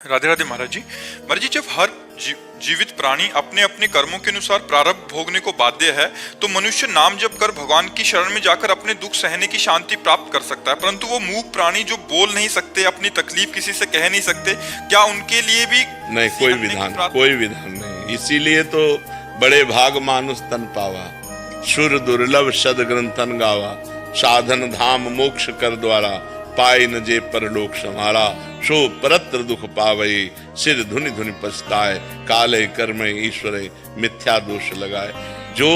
राधे राधे महाराज जी। महाराज जी, जब हर जीवित प्राणी अपने अपने कर्मों के अनुसार प्रारब्ध भोगने को बाध्य है, तो मनुष्य नाम जप कर भगवान की शरण में जाकर अपने दुख सहने की शांति प्राप्त कर सकता है। परंतु वो मूक प्राणी जो बोल नहीं सकते, अपनी तकलीफ किसी से कह नहीं सकते, क्या उनके लिए भी नहीं? कोई विधान नहीं। इसीलिए तो बड़े भाग मानुष तन पावा, सुर दुर्लभ सद ग्रंथन गावा, साधन धाम मोक्ष कर द्वारा, पाए न जे परलोक समारा, सो परत्र दुख पावई, सिर धुनि धुनि पछताए, काले कर्म ईश्वर मिथ्या दोष लगाए। जो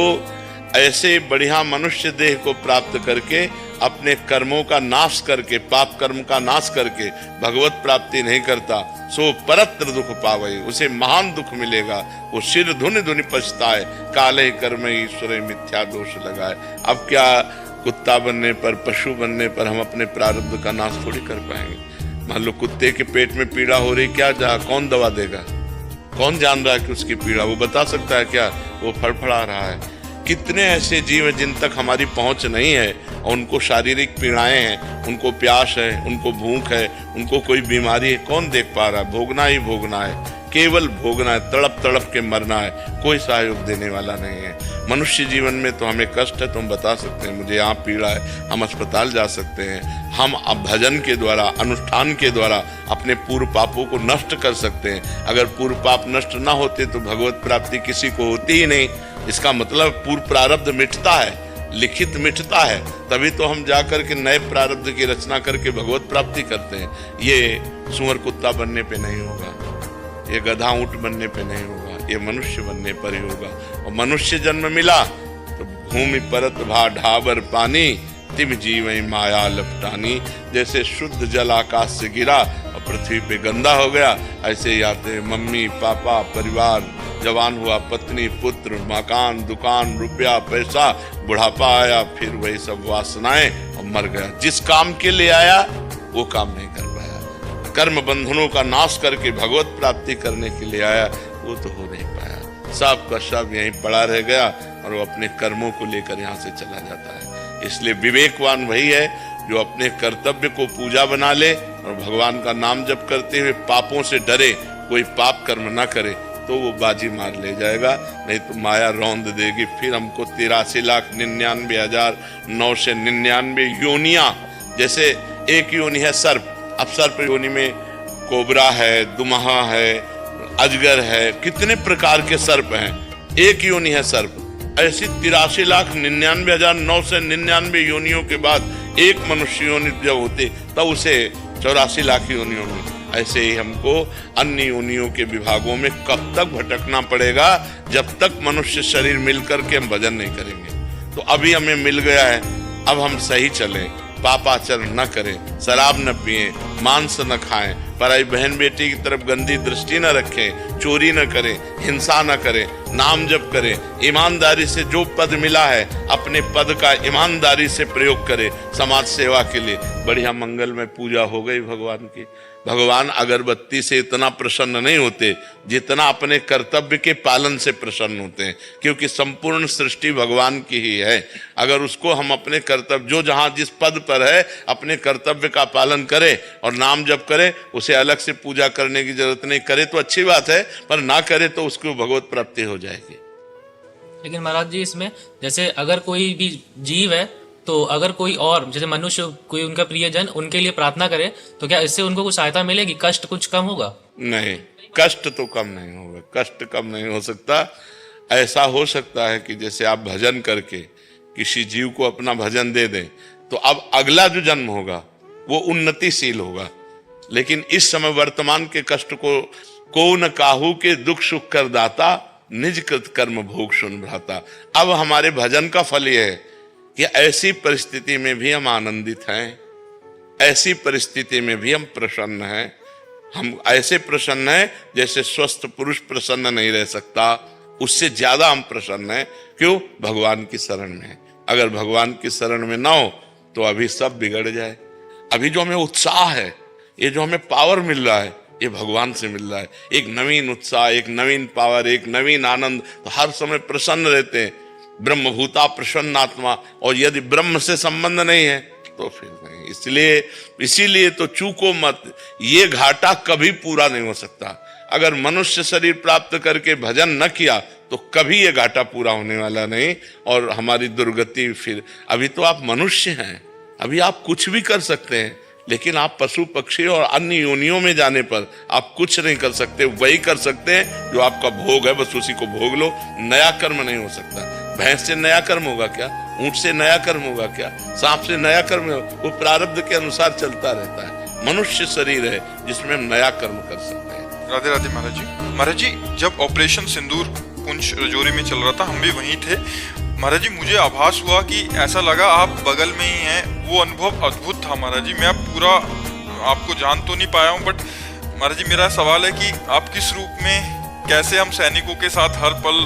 ऐसे बढ़िया मनुष्य देह को प्राप्त करके अपने कर्मों का नाश करके, पाप कर्म का नाश करके भगवत प्राप्ति नहीं करता, सो परत्र दुख पावई, उसे महान दुख मिलेगा। वो सिर धुनि धुनि पछताए, काले कर्म ईश्वर मिथ्या दोष लगाए। अब क्या कुत्ता बनने पर, पशु बनने पर हम अपने प्रारब्ध का नाश थोड़ी कर पाएंगे? मान लो कुत्ते के पेट में पीड़ा हो रही, क्या कौन दवा देगा? कौन जान रहा है कि उसकी पीड़ा वो बता सकता है क्या? वो फड़फड़ा रहा है। कितने ऐसे जीव हैं जिन तक हमारी पहुंच नहीं है और उनको शारीरिक पीड़ाएं हैं, उनको प्यास है, उनको भूख है, उनको कोई बीमारी है, कौन देख पा रहा है? भोगना ही भोगना है, केवल भोगना है, तड़प तड़प के मरना है, कोई सहयोग देने वाला नहीं है। मनुष्य जीवन में तो हमें कष्ट है, तो हम बता सकते हैं मुझे यहाँ पीड़ा है, हम अस्पताल जा सकते हैं। हम अब भजन के द्वारा, अनुष्ठान के द्वारा अपने पूर्व पापों को नष्ट कर सकते हैं। अगर पूर्व पाप नष्ट ना होते तो भगवत प्राप्ति किसी को होती ही नहीं। इसका मतलब पूर्व प्रारब्ध मिटता है, लिखित मिटता है, तभी तो हम जाकर के नए प्रारब्ध की रचना करके भगवत प्राप्ति करते हैं। ये सुअर कुत्ता बनने पे नहीं होगा, ये गधा ऊंट बनने पे नहीं होगा, ये मनुष्य बनने पर ही होगा। और मनुष्य जन्म मिला तो भूमि परत भा ढाबर पानी, तिम जीवई माया लपटानी। जैसे शुद्ध जल आकाश से गिरा और पृथ्वी पे गंदा हो गया, ऐसे ही आते मम्मी पापा, परिवार, जवान हुआ पत्नी, पुत्र, मकान, दुकान, रुपया, पैसा, बुढ़ापा आया, फिर वही सब वासनाएं और मर गया। जिस काम के लिए आया वो काम नहीं कर पाया। कर्म बंधनों का नाश करके भगवत प्राप्ति करने के लिए आया, वो तो हो नहीं पाया। सब का सब यहीं पड़ा रह गया और वो अपने कर्मों को लेकर यहाँ से चला जाता है। इसलिए विवेकवान वही है जो अपने कर्तव्य को पूजा बना ले और भगवान का नाम जप करते हुए पापों से डरे, कोई पाप कर्म ना करे, तो वो बाजी मार ले जाएगा। नहीं तो माया रौंद देगी। फिर हमको 83,99,999 योनियां, जैसे एक योनि है सर्प, अब सर्प योनि में कोबरा है, दुमहा है, अजगर है, कितने प्रकार के सर्प हैं। एक योनि है सर्प। ऐसी 83,99,999 योनियों के बाद एक मनुष्य योनि जब होती तब उसे 84 लाख योनियों में। ऐसे ही हमको अन्य योनियों के विभागों में कब तक भटकना पड़ेगा, जब तक मनुष्य शरीर मिलकर के हम भजन नहीं करेंगे। तो अभी हमें मिल गया है, अब हम सही चलें, पापाचरण न करें, शराब न पिएं, मांस न खाएं, पराई बहन बेटी की तरफ गंदी दृष्टि न रखें, चोरी न करें, हिंसा न करें, नाम जप करें, ईमानदारी से जो पद मिला है अपने पद का ईमानदारी से प्रयोग करें समाज सेवा के लिए। बढ़िया मंगल में पूजा हो गई भगवान की। भगवान अगरबत्ती से इतना प्रसन्न नहीं होते जितना अपने कर्तव्य के पालन से प्रसन्न होते हैं, क्योंकि संपूर्ण सृष्टि भगवान की ही है। अगर उसको हम अपने कर्तव्य, जो जहां जिस पद पर है, अपने कर्तव्य का पालन करे और नाम जप करे, उसे अलग से पूजा करने की जरूरत नहीं। करे तो अच्छी बात है, पर ना करे तो उसको भगवत प्राप्ति हो जाएगी। लेकिन महाराज जी, इसमें जैसे अगर कोई भी जीव है, तो अगर कोई और जैसे मनुष्य, कोई उनका प्रियजन उनके लिए प्रार्थना करे, तो क्या इससे उनको कुछ सहायता मिलेगी? कष्ट कुछ कम होगा? नहीं, कष्ट तो कम नहीं होगा, कष्ट कम नहीं हो सकता। ऐसा हो सकता है कि जैसे आप भजन करके किसी जीव को अपना भजन दे दें, तो अब अगला जो जन्म होगा वो उन्नतिशील होगा। लेकिन इस समय वर्तमान के कष्ट को न काहू के दुख सुख कर दाता, निज कृत कर्म भोग सुन भ्राता। अब हमारे भजन का फल यह है कि ऐसी परिस्थिति में भी हम आनंदित हैं, ऐसी परिस्थिति में भी हम प्रसन्न हैं। हम ऐसे प्रसन्न हैं जैसे स्वस्थ पुरुष प्रसन्न नहीं रह सकता, उससे ज्यादा हम प्रसन्न हैं। क्यों? भगवान की शरण में है। अगर भगवान की शरण में ना हो तो अभी सब बिगड़ जाए। अभी जो हमें उत्साह है, ये जो हमें पावर मिल रहा है, ये भगवान से मिल रहा है। एक नवीन उत्साह, एक नवीन पावर, एक नवीन आनंद, तो हर समय प्रसन्न रहते हैं। ब्रह्मभूता प्रसन्नात्मा। और यदि ब्रह्म से संबंध नहीं है तो फिर नहीं। इसीलिए तो चूको मत, ये घाटा कभी पूरा नहीं हो सकता। अगर मनुष्य शरीर प्राप्त करके भजन न किया तो कभी ये घाटा पूरा होने वाला नहीं, और हमारी दुर्गति फिर। अभी तो आप मनुष्य हैं, अभी आप कुछ भी कर सकते हैं, लेकिन आप पशु पक्षी और अन्य योनियों में जाने पर आप कुछ नहीं कर सकते। वही कर सकते हैं जो आपका भोग है, बस उसी को भोग लो। नया कर्म नहीं हो सकता। भैंस से नया कर्म होगा क्या? ऊंट से नया कर्म होगा क्या? सांप से नया कर्म होगा? वो प्रारब्ध के अनुसार चलता रहता है। मनुष्य शरीर है जिसमें हम नया कर्म कर सकते हैं। राधे राधे महाराज जी। महाराज जी, जब ऑपरेशन सिंदूर पुंछ रजौरी में चल रहा था, हम भी वहीं थे। महाराज जी, मुझे आभास हुआ कि ऐसा लगा आप बगल में ही हैं। वो अनुभव अद्भुत था महाराज जी। मैं पूरा आपको जान तो नहीं पाया हूँ, बट महाराज जी मेरा सवाल है कि आप किस रूप में, कैसे हम सैनिकों के साथ हर पल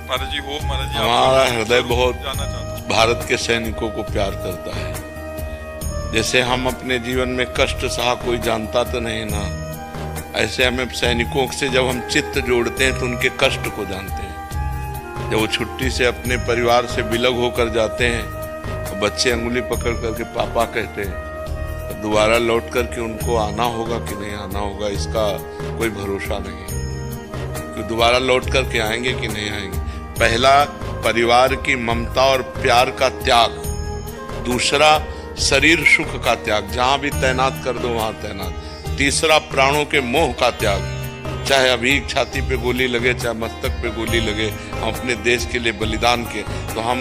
महाराज जी हो? महाराज जी, हमारा हृदय बहुत जानना चाहता हूँ। भारत के सैनिकों को प्यार करता है। जैसे हम अपने जीवन में कष्ट सहा कोई जानता तो नहीं ना, ऐसे हमें सैनिकों से जब हम चित्त जोड़ते हैं तो उनके कष्ट को जानते हैं। जब वो छुट्टी से अपने परिवार से विलग होकर जाते हैं तो बच्चे अंगुली पकड़ करके पापा कहते हैं, तो दोबारा लौट करके उनको आना होगा कि नहीं आना होगा इसका कोई भरोसा नहीं है कि दोबारा लौट करके आएंगे कि नहीं आएंगे। पहला परिवार की ममता और प्यार का त्याग, दूसरा शरीर सुख का त्याग, जहां भी तैनात कर दो वहां तैनात, तीसरा प्राणों के मोह का त्याग, चाहे अभी छाती पे गोली लगे चाहे मस्तक पे गोली लगे, हम अपने देश के लिए बलिदान के। तो हम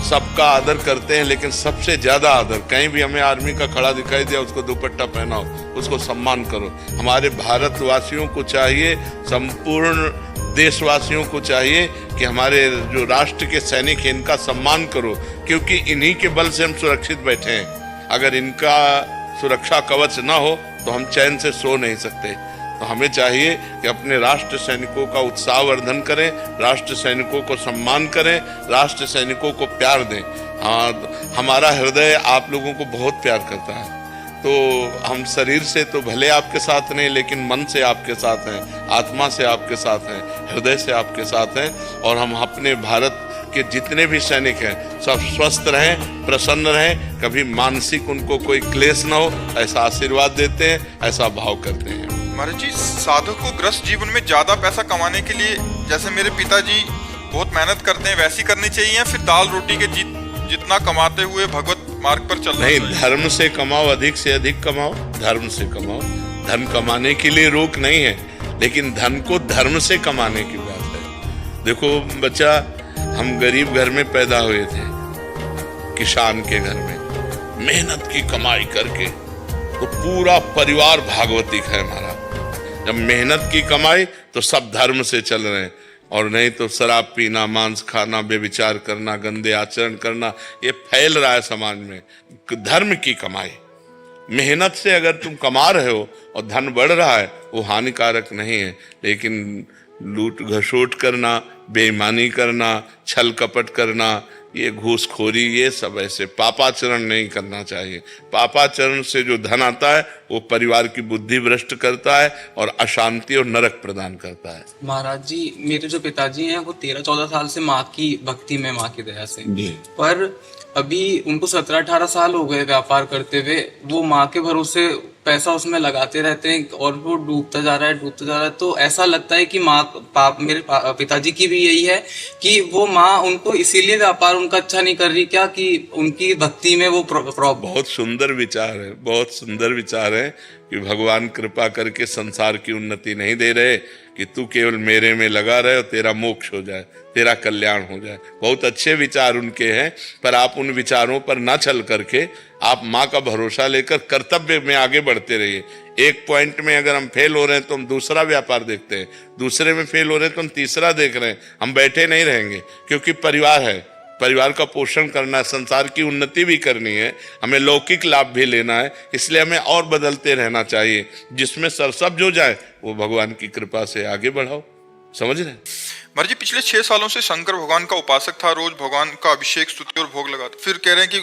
सबका आदर करते हैं, लेकिन सबसे ज्यादा आदर, कहीं भी हमें आर्मी का खड़ा दिखाई दिया उसको दुपट्टा पहनाओ, उसको सम्मान करो। हमारे भारतवासियों को चाहिए, संपूर्ण देशवासियों को चाहिए कि हमारे जो राष्ट्र के सैनिक हैं इनका सम्मान करो, क्योंकि इन्हीं के बल से हम सुरक्षित बैठे हैं। अगर इनका सुरक्षा कवच ना हो तो हम चैन से सो नहीं सकते। तो हमें चाहिए कि अपने राष्ट्र सैनिकों का उत्साहवर्धन करें, राष्ट्र सैनिकों को सम्मान करें, राष्ट्र सैनिकों को प्यार दें। हाँ, हमारा हृदय आप लोगों को बहुत प्यार करता है। तो हम शरीर से तो भले आपके साथ नहीं, लेकिन मन से आपके साथ हैं, आत्मा से आपके साथ हैं, हृदय से आपके साथ हैं। और हम अपने भारत के जितने भी सैनिक हैं सब स्वस्थ रहें, प्रसन्न रहें, कभी मानसिक उनको कोई क्लेश ना हो, ऐसा आशीर्वाद देते हैं, ऐसा भाव करते हैं। महाराज जी, साधक को ग्रस्त जीवन में ज्यादा पैसा कमाने के लिए, जैसे मेरे पिताजी बहुत मेहनत करते हैं, वैसी करनी चाहिए, या फिर दाल रोटी के जितना कमाते हुए भगवत मार्ग पर चलना नहीं, चाहिए? धर्म से कमाओ, अधिक से अधिक कमाओ, धर्म से कमाओ। धन कमाने के लिए रोक नहीं है, लेकिन धन को धर्म से कमाने की बात है। देखो बच्चा, हम गरीब घर में पैदा हुए थे, किसान के घर में, मेहनत की कमाई करके, तो पूरा परिवार भागवतिक है हमारा। जब मेहनत की कमाई तो सब धर्म से चल रहे हैं, और नहीं तो शराब पीना, मांस खाना, व्यभिचार करना, गंदे आचरण करना, ये फैल रहा है समाज में। धर्म की कमाई, मेहनत से अगर तुम कमा रहे हो और धन बढ़ रहा है, वो हानिकारक नहीं है। लेकिन लूट घसोट करना, बेईमानी करना, छल कपट करना, ये घूसखोरी, ये सब ऐसे पापाचरण नहीं करना चाहिए। पापाचरण से जो धन आता है वो परिवार की बुद्धि भ्रष्ट करता है और अशांति और नरक प्रदान करता है। महाराज जी, मेरे जो पिताजी हैं वो 13-14 साल से माँ की भक्ति में, माँ की दया से, जी। पर अभी उनको 17-18 साल हो गए व्यापार करते हुए। वो माँ के भरोसे पैसा उसमें लगाते रहते हैं और वो डूबता जा रहा है, डूबता जा रहा है। तो ऐसा लगता है कि मेरे पिताजी की भी यही है कि वो माँ उनको इसीलिए व्यापार उनका अच्छा नहीं कर रही क्या, कि उनकी भक्ति में वो बहुत सुंदर विचार है, बहुत सुंदर विचार है कि भगवान कृपा करके संसार की उन्नति नहीं दे रहे, कि तू केवल मेरे में लगा रहे और तेरा मोक्ष हो जाए, तेरा कल्याण हो जाए। बहुत अच्छे विचार उनके हैं, पर आप उन विचारों पर ना चल करके आप माँ का भरोसा लेकर कर्तव्य में आगे बढ़ते रहिए। एक पॉइंट में अगर हम फेल हो रहे हैं तो हम दूसरा व्यापार देखते हैं, दूसरे में फेल हो रहे हैं तो हम तीसरा देख रहे हैं। हम बैठे नहीं रहेंगे, क्योंकि परिवार है, परिवार का पोषण करना है, संसार की उन्नति भी करनी है, हमें लौकिक लाभ भी लेना है। इसलिए हमें और बदलते रहना चाहिए, जिसमें सरसब्ज हो जाए वो भगवान की कृपा से आगे बढ़ाओ। समझ रहे? महाराज जी, पिछले 6 सालों से शंकर भगवान का उपासक था, रोज भगवान का अभिषेक, स्तुति और भोग लगाता। फिर कह रहे हैं कि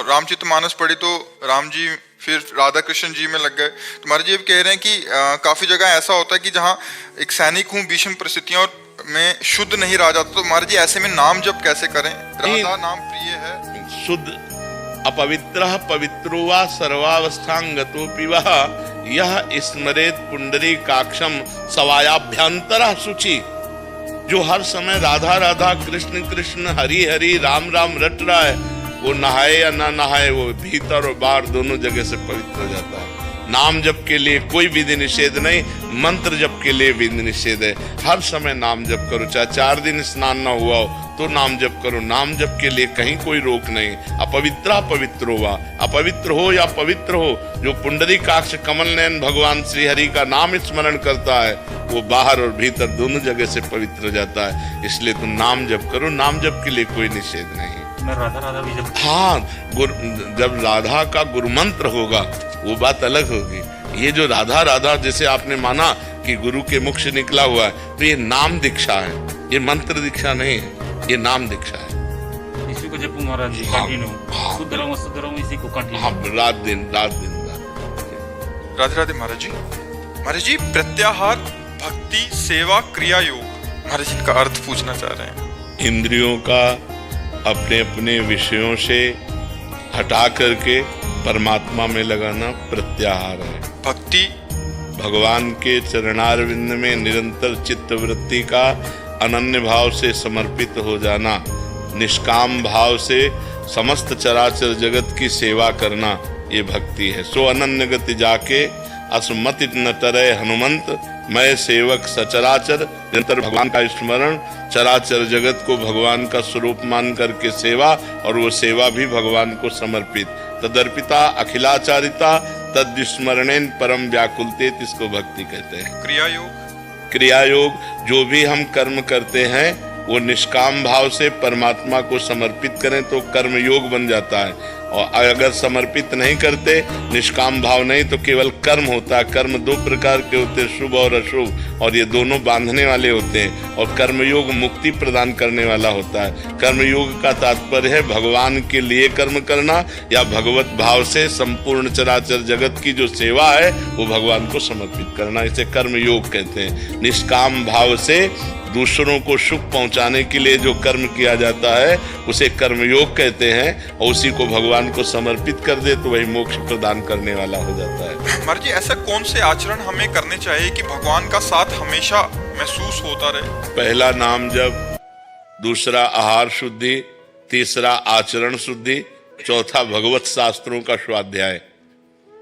रामचरितमानस पढ़ी तो राम जी फिर राधा कृष्ण जी में लग गए। तो महाराज जी अब कह रहे हैं कि काफी जगह ऐसा होता है कि जहाँ एक सैनिक हूँ, विषम परिस्थितियों में शुद्ध नहीं रह जाता, तो महाराज जी ऐसे में नाम जप कैसे करें? राधा नाम प्रिय है। शुद्ध अपवित्रः पवित्रो वा सर्वावस्थांगतोऽपि वः यह स्मरेत पुंडरीकाक्षम सवायाभ्यंतरः शुचि। जो हर समय राधा राधा कृष्ण कृष्ण हरि हरि राम राम रट रहा है, वो नहाए या ना नहाए, वो भीतर और बाहर दोनों जगह से पवित्र हो जाता है। नाम जप के लिए कोई विधि निषेध नहीं, मंत्र जप के लिए विधि निषेध है। हर समय नाम जप करो, चाहे 4 दिन स्नान ना हुआ हो तो नाम जप करो। नाम जप के लिए कहीं कोई रोक नहीं। अपवित्रा पवित्रो वा, अपवित्र हो या पवित्र हो, जो पुंडरीकाक्ष कमल नयन भगवान श्री हरि का नाम स्मरण करता है वो बाहर और भीतर दोनों जगह से पवित्र हो जाता है। इसलिए तुम नाम जप करो, नाम जप के लिए कोई निषेध नहीं। मैं राधा राधा भी जब हाँ, जब राधा का गुरु मंत्र होगा वो बात अलग होगी। ये जो राधा राधा जैसे आपने माना कि गुरु के मुख से निकला हुआ है, तो ये नाम दीक्षा है, ये मंत्र दीक्षा नहीं है, ये नाम दीक्षा है। इसी को जपू महाराज जी हाँ, कंटिन्यू, हाँ। शुद्ध रहो इसी को कंटिन्यू। हाँ, रात दिन राधे राधे महाराज जी। महाराज जी, प्रत्याहार, भक्ति, सेवा, क्रिया योग, महाराज जी इनका अर्थ पूछना चाह रहे हैं। इंद्रियों का अपने अपने विषयों से हटा करके परमात्मा में लगाना प्रत्याहार है। भक्ति, भगवान के चरणारविंद में निरंतर चित्तवृत्ति का अनन्य भाव से समर्पित हो जाना, निष्काम भाव से समस्त चराचर जगत की सेवा करना, ये भक्ति है। सो अनन्य गति जाके असमति न तरय हनुमंत, मैं सेवक सचराचर। निरंतर भगवान का स्मरण, चराचर जगत को भगवान का स्वरूप मान करके सेवा, और वो सेवा भी भगवान को समर्पित। तदर्पिता अखिलाचारिता तद्विस्मरणेन परम व्याकुलते, इसको भक्ति कहते हैं। क्रिया योग, क्रिया योग, जो भी हम कर्म करते हैं वो निष्काम भाव से परमात्मा को समर्पित करें तो कर्म योग बन जाता है। और अगर समर्पित नहीं करते, निष्काम भाव नहीं, तो केवल कर्म होता है। कर्म 2 प्रकार के होते हैं, शुभ और अशुभ, और ये दोनों बांधने वाले होते हैं। और कर्मयोग मुक्ति प्रदान करने वाला होता है। कर्मयोग का तात्पर्य है भगवान के लिए कर्म करना, या भगवत भाव से संपूर्ण चराचर जगत की जो सेवा है वो भगवान को समर्पित करना, इसे कर्मयोग कहते हैं। निष्काम भाव से दूसरों को सुख पहुंचाने के लिए जो कर्म किया जाता है उसे कर्मयोग कहते हैं, और उसी को भगवान को समर्पित कर दे तो वही मोक्ष प्रदान करने वाला हो जाता है। महाराज जी, ऐसा कौन से आचरण हमें करने चाहिए कि भगवान का साथ हमेशा महसूस होता रहे? पहला नाम जप, दूसरा आहार शुद्धि, तीसरा आचरण शुद्धि, चौथा भगवत शास्त्रों का स्वाध्याय।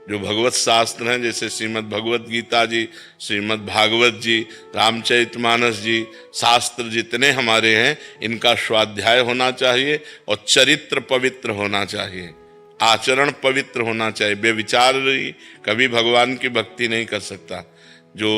जो भगवत शास्त्र हैं जैसे श्रीमद् भगवत गीता जी, श्रीमद् भागवत जी, रामचरितमानस जी, शास्त्र जितने हमारे हैं इनका स्वाध्याय होना चाहिए, और चरित्र पवित्र होना चाहिए, आचरण पवित्र होना चाहिए। बेविचारी कभी भगवान की भक्ति नहीं कर सकता। जो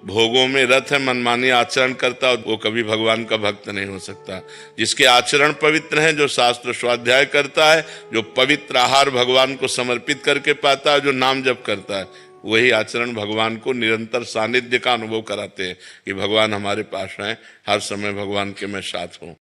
भोगों में रत है, मनमानी आचरण करता है, वो कभी भगवान का भक्त नहीं हो सकता। जिसके आचरण पवित्र हैं, जो शास्त्र स्वाध्याय करता है, जो पवित्र आहार भगवान को समर्पित करके पाता है, जो नाम जप करता है, वही आचरण भगवान को निरंतर सानिध्य का अनुभव कराते हैं कि भगवान हमारे पास हैं, हर समय भगवान के मैं साथ हूँ।